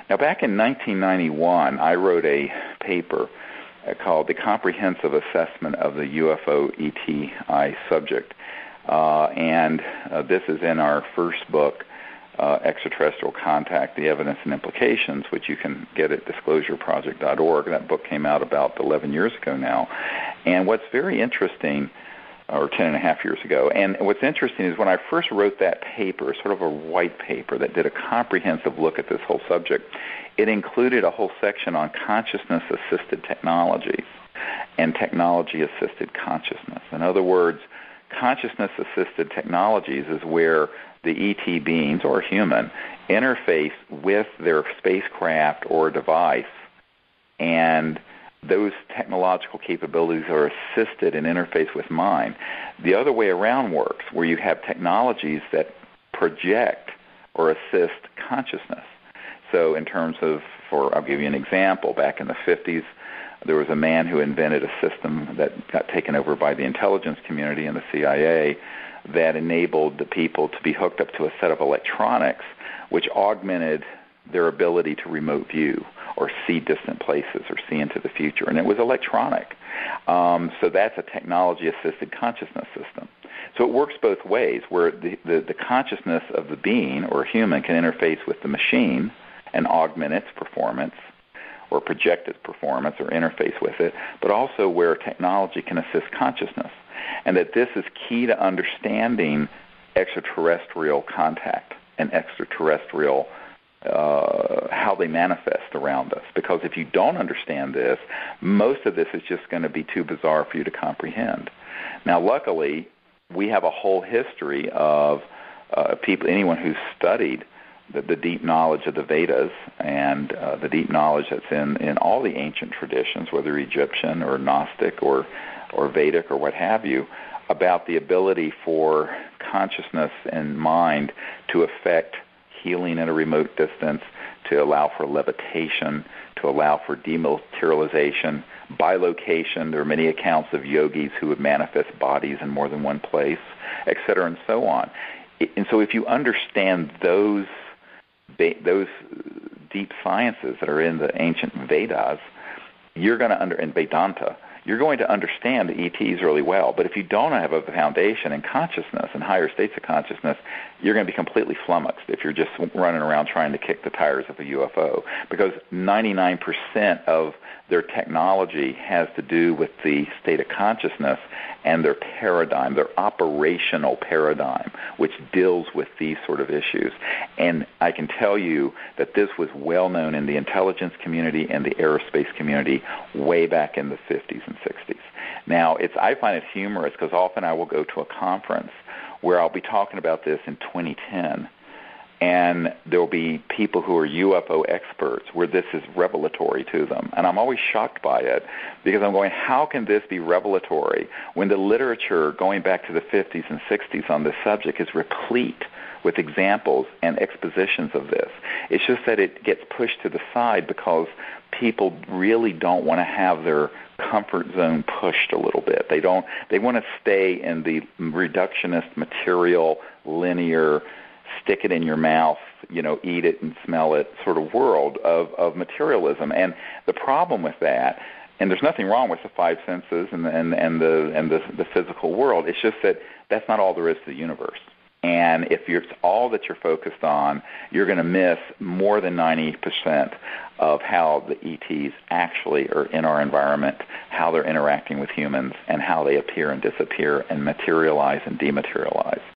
Now, back in 1991, I wrote a paper called The Comprehensive Assessment of the UFO ETI Subject. And this is in our first book, Extraterrestrial Contact, The Evidence and Implications, which you can get at disclosureproject.org. That book came out about 11 years ago now. And what's very interesting, or 10 and a half years ago, and what's interesting is when I first wrote that paper, sort of a white paper that did a comprehensive look at this whole subject, it included a whole section on consciousness-assisted technologies and technology-assisted consciousness. In other words, consciousness-assisted technologies is where the ET beings, or human, interface with their spacecraft or device, and those technological capabilities are assisted and interface with mind. The other way around works, where you have technologies that project or assist consciousness. So in terms of, I'll give you an example. Back in the 50s, there was a man who invented a system that got taken over by the intelligence community and the CIA that enabled the people to be hooked up to a set of electronics which augmented their ability to remote view or see distant places or see into the future. And it was electronic. So that's a technology-assisted consciousness system. So it works both ways, where the consciousness of the being or human can interface with the machine and augment its performance or project its performance or interface with it, but also where technology can assist consciousness. And that this is key to understanding extraterrestrial contact and extraterrestrial how they manifest around us. Because if you don't understand this, most of this is just going to be too bizarre for you to comprehend. Now, luckily, we have a whole history of people, anyone who's studied the deep knowledge of the Vedas and the deep knowledge that's in all the ancient traditions, whether Egyptian or Gnostic or Vedic or what have you, about the ability for consciousness and mind to affect healing at a remote distance, to allow for levitation, to allow for dematerialization, bilocation. There are many accounts of yogis who would manifest bodies in more than one place, et cetera, and so on. And so if you understand those deep sciences that are in the ancient Vedas, you're going to in Vedanta, you're going to understand the ETs really well. But if you don't have a foundation in consciousness and higher states of consciousness, you're going to be completely flummoxed if you're just running around trying to kick the tires of a UFO, because 99% of their technology has to do with the state of consciousness and their paradigm, their operational paradigm, which deals with these sort of issues. And I can tell you that this was well known in the intelligence community and the aerospace community way back in the 50s and 60s. Now, I find it humorous because often I will go to a conference where I'll be talking about this in 2010, and there will be people who are UFO experts where this is revelatory to them. And I'm always shocked by it because I'm going, how can this be revelatory when the literature going back to the 50s and 60s on this subject is replete with examples and expositions of this? It's just that it gets pushed to the side because people really don't want to have their comfort zone pushed a little bit. They want to stay in the reductionist, material, linear, stick it in your mouth, eat it and smell it sort of world of materialism. And the problem with that, and there's nothing wrong with the five senses and the physical world, it's just that that's not all there is to the universe. And if it's all that you're focused on, you're going to miss more than 90% of how the ETs actually are in our environment, how they're interacting with humans, and how they appear and disappear and materialize and dematerialize.